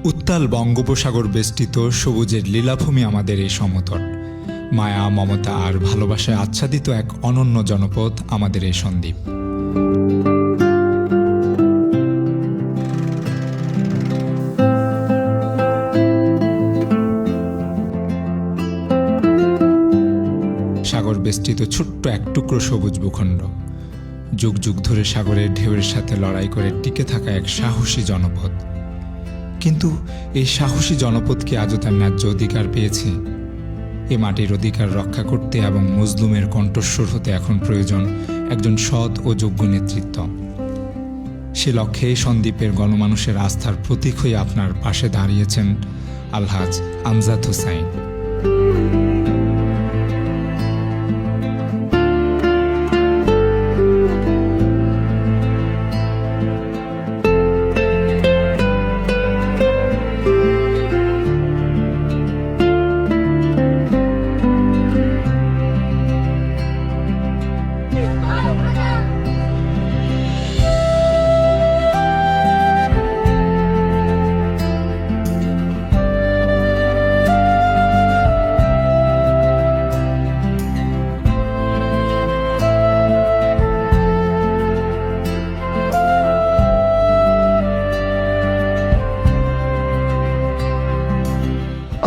উত্তাল বঙ্গোপসাগর বেষ্টিত সবুজের লীলাভূমি আমাদের এই সমতট। মায়া, মমতা আর ভালোবাসায় আচ্ছাদিত এক অনন্য জনপদ আমাদের এই সন্দ্বীপ। সাগর বেষ্টিত ছোট্ট এক টুকরো সবুজ ভূখণ্ড, যুগ যুগ ধরে সাগরের ঢেউয়ের সাথে লড়াই করে টিকে থাকা এক সাহসী জনপদ। কিন্তু এই সাহসী জনপদ কি আজও তার ন্যায্য অধিকার পেয়েছে? এ মাটির অধিকার রক্ষা করতে এবং মজলুমের কণ্ঠস্বর হতে এখন প্রয়োজন একজন সৎ ও যোগ্য নেতৃত্ব। সে লক্ষ্যে সন্দ্বীপের গণমানুষের আস্থার প্রতীক হয়ে আপনার পাশে দাঁড়িয়েছেন আলহাজ আমজাদ হোসাইন।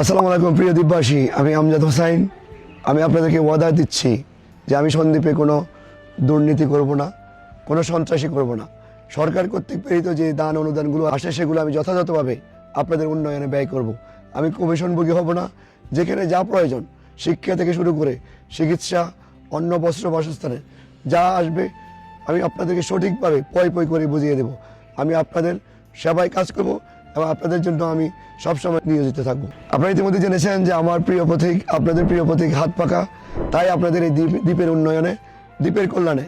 আসসালামু আলাইকুম প্রিয় দ্বীপবাসী, আমি আমজাদ হোসাইন। আমি আপনাদেরকে ওয়াদা দিচ্ছি যে আমি সন্দ্বীপে কোনো দুর্নীতি করব না, কোনো সন্ত্রাসী করব না। সরকার কর্তৃক প্রেরিত যে দান অনুদানগুলো আসে সেগুলো আমি যথাযথভাবে আপনাদের উন্নয়নে ব্যয় করব। আমি কমিশনভোগী হব না। যেখানে যা প্রয়োজন, শিক্ষা থেকে শুরু করে চিকিৎসা, অন্ন, বস্ত্র, বাসস্থানে যা আসবে আমি আপনাদেরকে সঠিকভাবে পয় করে বুঝিয়ে দেব। আমি আপনাদের সেবায় কাজ করব এবং আপনাদের জন্য আমি সবসময় নিয়োজিত থাকবো। আপনারা ইতিমধ্যে জেনেছেন যে আমার প্রিয় পথিক, আপনাদের প্রিয় পথিক হাত পাখা। তাই আপনাদের এই দ্বীপের উন্নয়নে, দ্বীপের কল্যাণে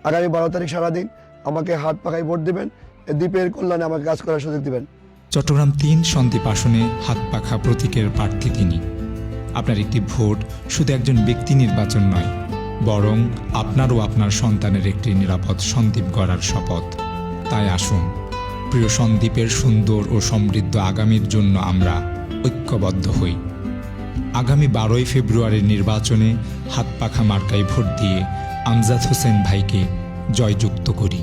আগামী 12 তারিখ সারাদিন আমাকে হাত পাখায় ভোট দেবেন। এই দ্বীপের কল্যাণে আমাকে কাজ করার সুযোগ দেবেন। চট্টগ্রাম 3 সন্দ্বীপ আসনে হাত পাখা প্রতীকের প্রার্থী তিনি। আপনার একটি ভোট শুধু একজন ব্যক্তি নির্বাচন নয়, বরং আপনার ও আপনার সন্তানের একটি নিরাপদ সন্দ্বীপ গড়ার শপথ। তাই আসুন, প্রিয় সন্দ্বীপের সুন্দর ও সমৃদ্ধ আগামীর জন্য আমরা ঐক্যবদ্ধ হই। আগামী 12ই ফেব্রুয়ারির নির্বাচনে হাত পাখা মার্কায় ভোট দিয়ে আমজাদ হোসেন ভাইকে জয়যুক্ত করি।